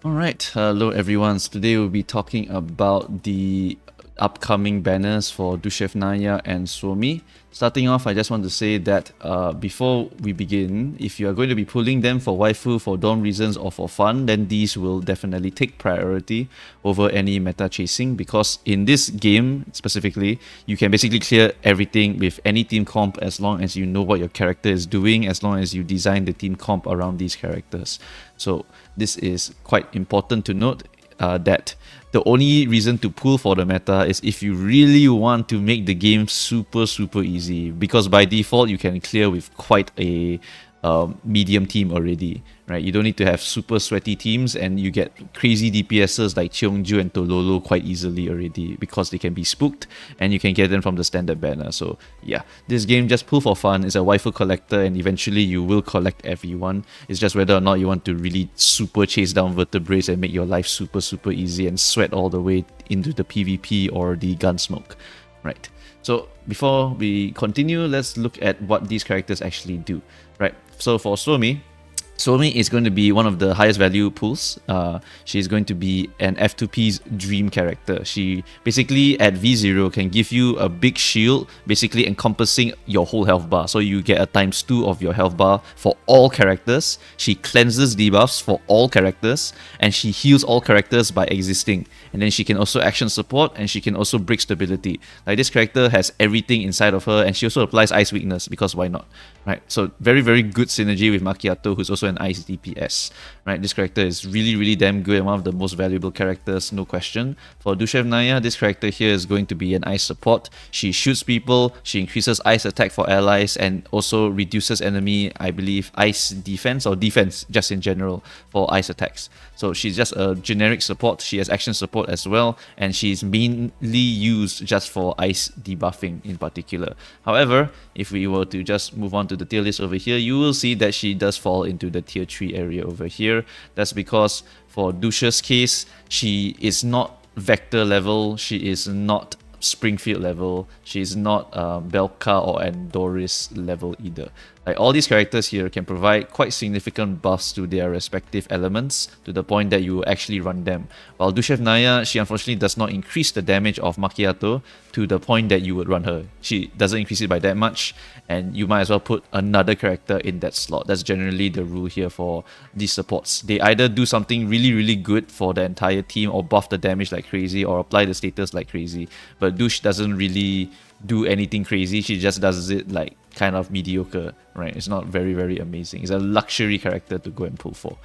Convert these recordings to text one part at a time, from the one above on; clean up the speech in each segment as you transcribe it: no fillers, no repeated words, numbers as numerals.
Alright, hello everyone. So today we'll be talking about the upcoming banners for Dushevnaya and Suomi. Starting off, I just want to say that before we begin, if you are going to be pulling them for waifu for dorm reasons or for fun, then these will definitely take priority over any meta chasing, because in this game specifically, you can basically clear everything with any team comp as long as you know what your character is doing, as long as you design the team comp around these characters. So this is quite important to note, that the only reason to pull for the meta is if you really want to make the game super easy, because by default you can clear with quite a medium team already, right? You don't need to have super sweaty teams, and you get crazy DPSs like Cheongju and Tololo quite easily already because they can be spooked and you can get them from the standard banner. So yeah, this game just pull for fun. It's a waifu collector and eventually you will collect everyone. It's just whether or not you want to really super chase down vertebrates and make your life super easy and sweat all the way into the PvP or the Gunsmoke, right? So before we continue, let's look at what these characters actually do, right? So for Suomi is going to be one of the highest value pools. She's going to be an F2P's dream character. She basically at V0 can give you a big shield, basically encompassing your whole health bar. So you get a ×2 of your health bar for all characters. She cleanses debuffs for all characters, and she heals all characters by existing. And then she can also action support, and she can also break stability. Like, this character has everything inside of her, and she also applies ice weakness, because why not? Right, so very good synergy with Macchiato, who's also an ice DPS. Right, this character is really damn good and one of the most valuable characters, no question. For Dushevnaya, this character here is going to be an ice support. She shoots people, she increases ice attack for allies, and also reduces enemy, I believe, ice defense or defense just in general for ice attacks. So she's just a generic support. She has action support as well, and she's mainly used just for ice debuffing in particular. However, if we were to just move on to the tier list over here, you will see that she does fall into the tier 3 area over here. That's because for Dush's case, she is not Vector level, she is not Springfield level, she's not Belka or Andoris level either. Like, all these characters here can provide quite significant buffs to their respective elements to the point that you actually run them. While Dushevnaya, she unfortunately does not increase the damage of Macchiato to the point that you would run her. She doesn't increase it by that much, and you might as well put another character in that slot. That's generally the rule here for these supports. They either do something really good for the entire team, or buff the damage like crazy, or apply the status like crazy. But Dush doesn't really do anything crazy. She just does it like kind of mediocre, right? It's not very amazing. It's a luxury character to go and pull for,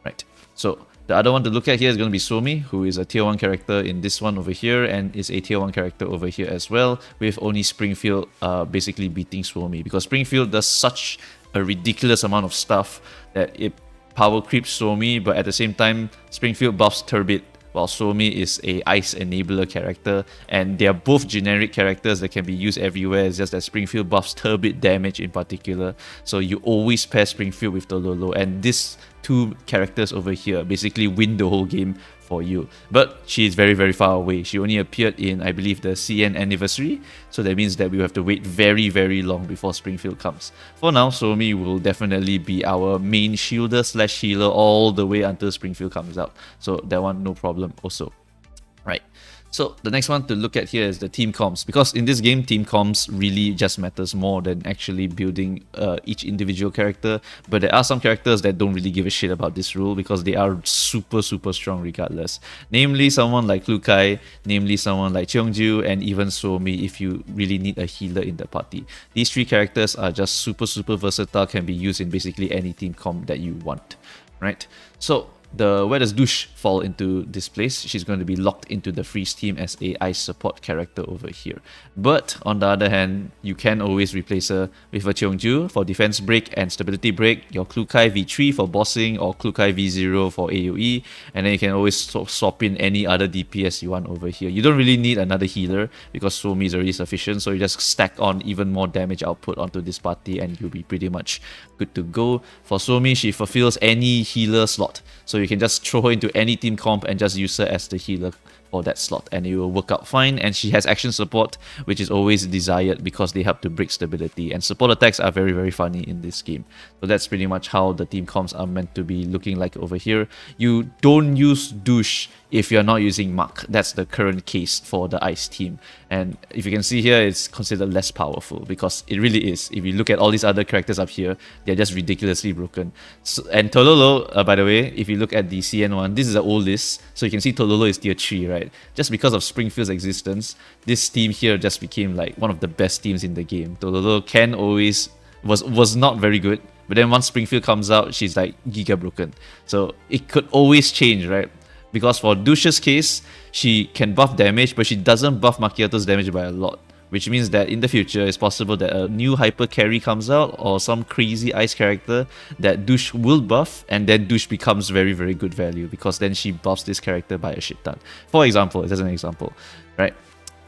right? So the other one to look at here is going to be Suomi, who is a tier 1 character in this one over here, and is a tier 1 character over here as well, with only Springfield basically beating Suomi, because Springfield does such a ridiculous amount of stuff that it power creeps Suomi, but at the same time, Springfield buffs Turbid, while Suomi is a ice enabler character, and they are both generic characters that can be used everywhere. It's just that Springfield buffs Turbid damage in particular, so you always pair Springfield with Tololo, and these two characters over here basically win the whole game for you. But she is very far away. She only appeared in, I believe, the CN anniversary, so that means that we have to wait very long before Springfield comes. For now, Suomi will definitely be our main shielder / healer all the way until Springfield comes out, so that one no problem also. Right. So the next one to look at here is the team comps, because in this game, team comps really just matters more than actually building each individual character. But there are some characters that don't really give a shit about this rule, because they are super strong regardless. Namely someone like Lukai, namely someone like Cheongju, and even Suomi if you really need a healer in the party. These three characters are just super versatile, can be used in basically any team comp that you want, right? So where does Dush fall into this place? She's going to be locked into the freeze team as a ice support character over here. But on the other hand, you can always replace her with a Cheongju for defense break and stability break, your Klukai V3 for bossing, or Klukai V0 for AoE, and then you can always swap in any other DPS you want over here. You don't really need another healer because Suomi is already sufficient, so you just stack on even more damage output onto this party and you'll be pretty much good to go. For Suomi, she fulfills any healer slot, so you can just throw her into any team comp and just use her as the healer for that slot, and it will work out fine. And she has action support, which is always desired because they help to break stability, and support attacks are very, very funny in this game. So that's pretty much how the team comps are meant to be looking like over here. You don't use Dush if you're not using Mark. That's the current case for the Ice team. And if you can see here, it's considered less powerful because it really is. If you look at all these other characters up here, they're just ridiculously broken. So, and Tololo, by the way, if you look at the CN one, this is the old list. So you can see Tololo is tier 3, right? Just because of Springfield's existence, this team here just became like one of the best teams in the game. Tololo can always was not very good, but then once Springfield comes out, she's like giga broken. So it could always change, right? Because for Dush's case, she can buff damage, but she doesn't buff Macchiato's damage by a lot. Which means that in the future, it's possible that a new hyper carry comes out or some crazy ice character that Dush will buff, and then Dush becomes very, very good value because then she buffs this character by a shit ton. For example, as an example, right?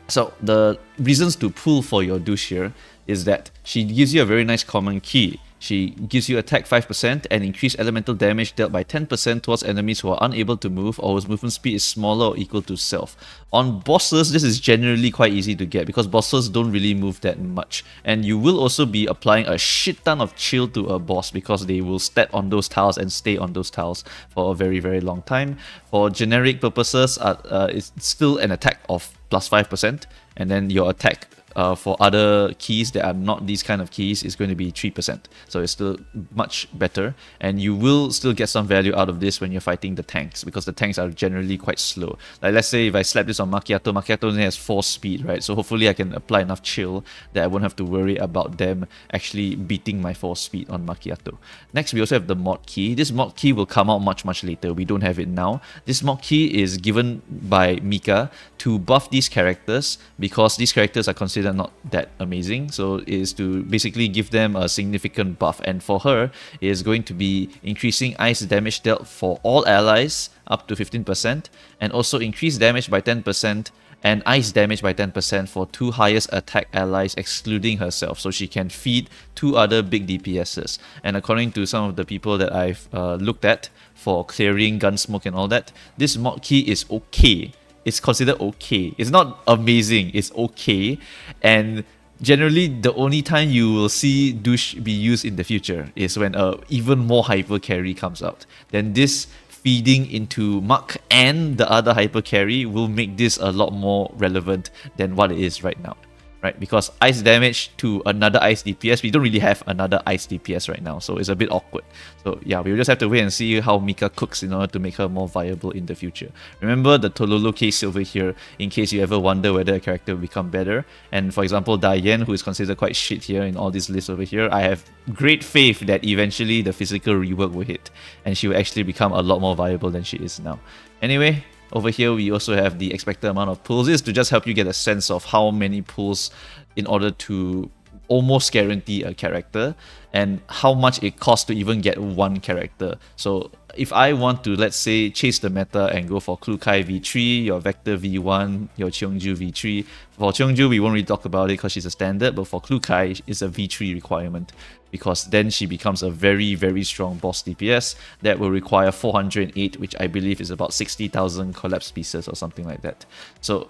So the reasons to pull for your Dush here is that she gives you a very nice common key. She gives you attack 5% and increased elemental damage dealt by 10% towards enemies who are unable to move or whose movement speed is smaller or equal to self. On bosses, this is generally quite easy to get because bosses don't really move that much. And you will also be applying a shit ton of chill to a boss because they will step on those tiles and stay on those tiles for a very, very long time. For generic purposes, it's still an attack of plus 5%, and then your attack for other keys that are not these kind of keys is going to be 3%. So it's still much better, and you will still get some value out of this when you're fighting the tanks because the tanks are generally quite slow. Like let's say if I slap this on Macchiato, Macchiato only has 4 speed, right? So hopefully I can apply enough chill that I won't have to worry about them actually beating my 4 speed on Macchiato. Next, we also have the mod key. This mod key will come out much, much later. We don't have it now. This mod key is given by Mika to buff these characters because these characters are considered not that amazing, so it is to basically give them a significant buff. And for her, it is going to be increasing ice damage dealt for all allies up to 15%, and also increase damage by 10% and ice damage by 10% for 2 highest attack allies excluding herself, so she can feed 2 other big DPSs. And according to some of the people that I've looked at for clearing Gunsmoke and all that, this mod key is okay. It's considered okay. It's not amazing, it's okay. And generally, the only time you will see Dush be used in the future is when a even more hyper carry comes out. Then this feeding into Muck and the other hyper carry will make this a lot more relevant than what it is right now. Right, because ice damage to another ice DPS, we don't really have another ice DPS right now, so it's a bit awkward. So yeah, we'll just have to wait and see how Mika cooks in order to make her more viable in the future. Remember the Tololo case over here, in case you ever wonder whether a character will become better. And for example, Diane, who is considered quite shit here in all these lists over here, I have great faith that eventually the physical rework will hit, and she will actually become a lot more viable than she is now. Anyway, over here, we also have the expected amount of pulls. This is to just help you get a sense of how many pulls in order to almost guarantee a character and how much it costs to even get one character. So if I want to, let's say, chase the meta and go for Klukai V3, your Vector V1, your Cheongju V3. For Cheongju, we won't really talk about it because she's a standard, but for Klukai, it's a V3 requirement because then she becomes a very, very strong boss DPS that will require 408, which I believe is about 60,000 collapse pieces or something like that. So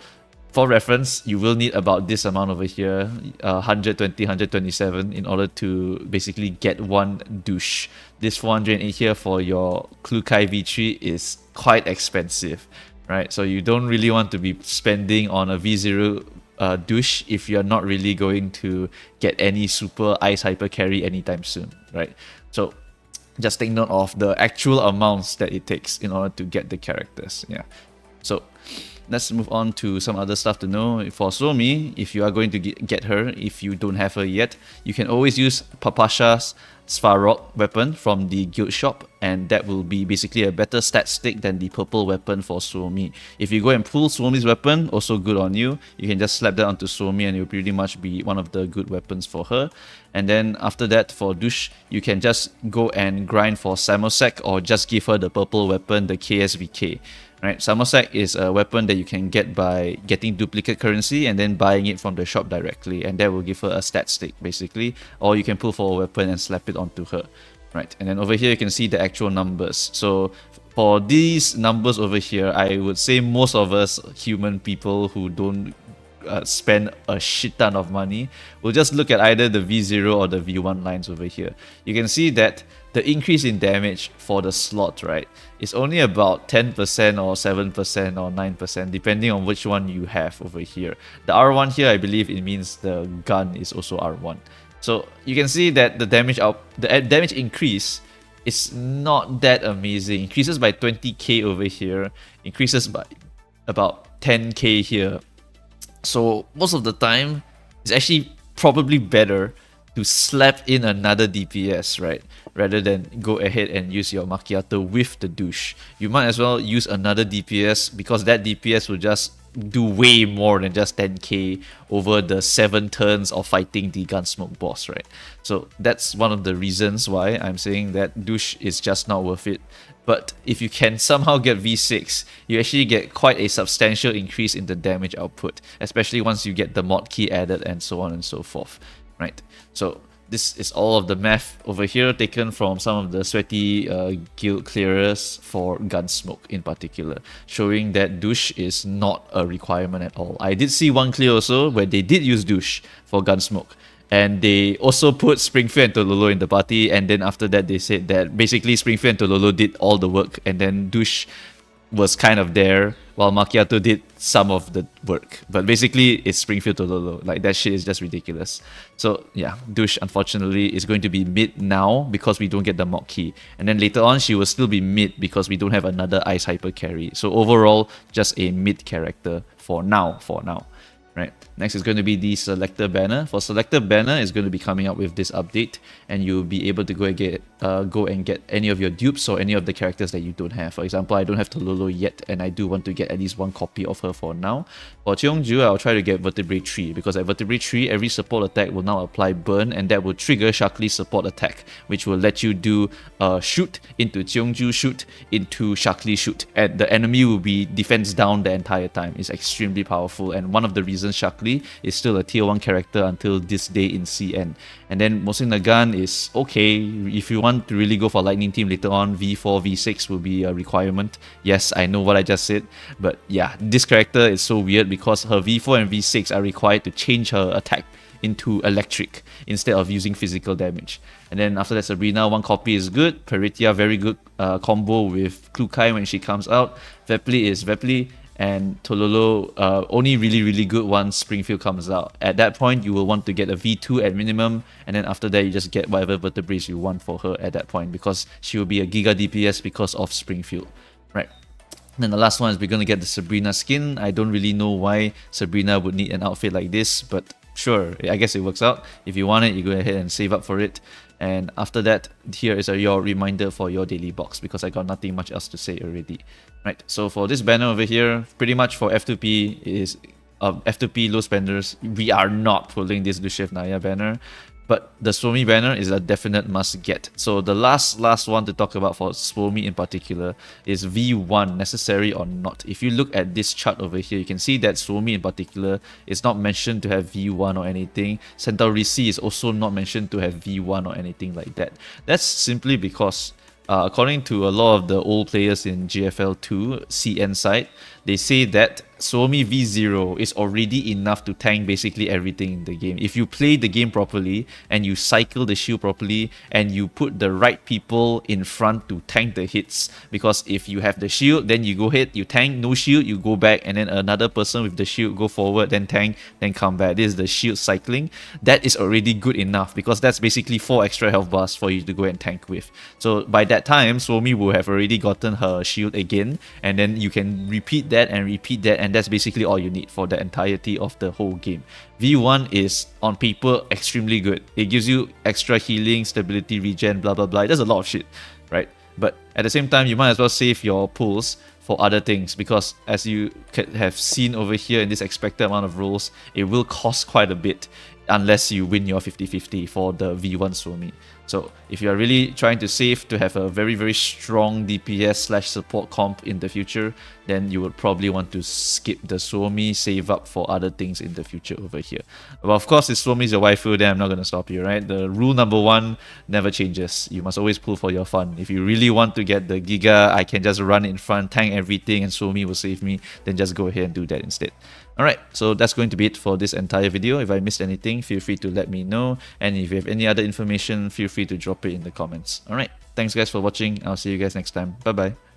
for reference, you will need about this amount over here, 120, 127, in order to basically get one Dush. This 408 here for your Klukai V3 is quite expensive, right? So you don't really want to be spending on a V0 Dush if you're not really going to get any super ice hyper carry anytime soon, right? So just take note of the actual amounts that it takes in order to get the characters. Yeah. So let's move on to some other stuff to know. For Suomi, if you are going to get her, if you don't have her yet, you can always use Papasha's Svarog weapon from the guild shop, and that will be basically a better stat stick than the purple weapon for Suomi. If you go and pull Suomi's weapon, also good on you. You can just slap that onto Suomi and it will pretty much be one of the good weapons for her. And then after that, for Dush, you can just go and grind for Samosek or just give her the purple weapon, the KSVK. Right, Samosek is a weapon that you can get by getting duplicate currency and then buying it from the shop directly, and that will give her a stat stick basically, or you can pull for a weapon and slap it onto her. Right, and then over here you can see the actual numbers. So for these numbers over here, I would say most of us human people who don't spend a shit ton of money will just look at either the V0 or the V1 lines over here. You can see that the increase in damage for the slot, right, is only about 10% or 7% or 9%, depending on which one you have over here. The R1 here, I believe it means the gun is also R1. So you can see that the damage increase is not that amazing. Increases by 20k over here, increases by about 10k here. So most of the time, it's actually probably better to slap in another DPS, right? Rather than go ahead and use your Macchiato with the douche. You might as well use another DPS because that DPS will just do way more than just 10k over the 7 turns of fighting the Gunsmoke boss, right? So that's one of the reasons why I'm saying that douche is just not worth it. But if you can somehow get V6, you actually get quite a substantial increase in the damage output, especially once you get the mod key added and so on and so forth, right? So this is all of the math over here taken from some of the sweaty guild clearers for Gunsmoke in particular, showing that douche is not a requirement at all. I did see one clear also where they did use douche for Gunsmoke, and they also put Springfield and Tololo in the party, and then after that they said that basically Springfield and Tololo did all the work and then douche was kind of there while Macchiato did some of the work. But basically it's Springfield Tololo. Like, that shit is just ridiculous. So yeah, douche unfortunately is going to be mid now because we don't get the mod key. And then later on she will still be mid because we don't have another ice hyper carry. So overall, just a mid character for now. Right. Next is going to be the Selector banner. For Selector banner, is going to be coming up with this update, and you'll be able to go and get any of your dupes or any of the characters that you don't have. For example, I don't have Tololo yet, and I do want to get at least one copy of her for now. For Cheongju, I'll try to get Vertebrae 3 because at Vertebrae 3, every support attack will now apply burn, and that will trigger Sharkly's support attack, which will let you do shoot into Cheongju, shoot into Sharkly, shoot, and the enemy will be defense down the entire time. It's extremely powerful, and one of the reasons Sharkly is still a tier 1 character until this day in CN. And then Mosin Nagant is okay. If you want to really go for Lightning Team later on, V4, V6 will be a requirement. Yes, I know what I just said, but yeah, this character is so weird because her V4 and V6 are required to change her attack into electric instead of using physical damage. And then after that, Sabrina, one copy is good. Peritia, very good combo with Klukai when she comes out. Vepli is Vepli, and Tololo only really good once Springfield comes out. At that point, you will want to get a V2 at minimum, and then after that you just get whatever vertebrae you want for her at that point because she will be a Giga DPS because of Springfield, right? Then the last one is we're going to get the Sabrina skin. I don't really know why Sabrina would need an outfit like this, but sure, I guess it works out. If you want it, you go ahead and save up for it. And after that, here is your reminder for your daily box because I got nothing much else to say already. Right, so for this banner over here, pretty much for F2P is F2P low spenders, we are not pulling this Dushevnaya banner. But the Suomi banner is a definite must get. So the last one to talk about for Suomi in particular is V1, necessary or not. If you look at this chart over here, you can see that Suomi in particular is not mentioned to have V1 or anything. Centaurisi is also not mentioned to have V1 or anything like that. That's simply because according to a lot of the old players in GFL2 CN side, they say that Suomi V0 is already enough to tank basically everything in the game. If you play the game properly and you cycle the shield properly and you put the right people in front to tank the hits, because if you have the shield, then you go ahead, you tank, no shield, you go back, and then another person with the shield go forward, then tank, then come back. This is the shield cycling. That is already good enough because that's basically 4 extra health bars for you to go and tank with. So by that time, Suomi will have already gotten her shield again, and then you can repeat that, and that's basically all you need for the entirety of the whole game. V1 is on paper extremely good. It gives you extra healing, stability, regen, blah blah blah. It does a lot of shit, right? But at the same time, you might as well save your pulls for other things because as you have seen over here in this expected amount of rolls, it will cost quite a bit unless you win your 50-50 for the V1 Suomi. So if you are really trying to save to have a very, very strong DPS slash support comp in the future, then you would probably want to skip the Suomi, save up for other things in the future over here. But of course, if Suomi is your waifu, then I'm not going to stop you, right? The rule number one never changes. You must always pull for your fun. If you really want to get the Giga, I can just run in front, tank everything, and Suomi will save me, then just go ahead and do that instead. Alright, so that's going to be it for this entire video. If I missed anything, feel free to let me know. And if you have any other information, feel free to drop it in the comments. Alright, thanks guys for watching. I'll see you guys next time. Bye bye.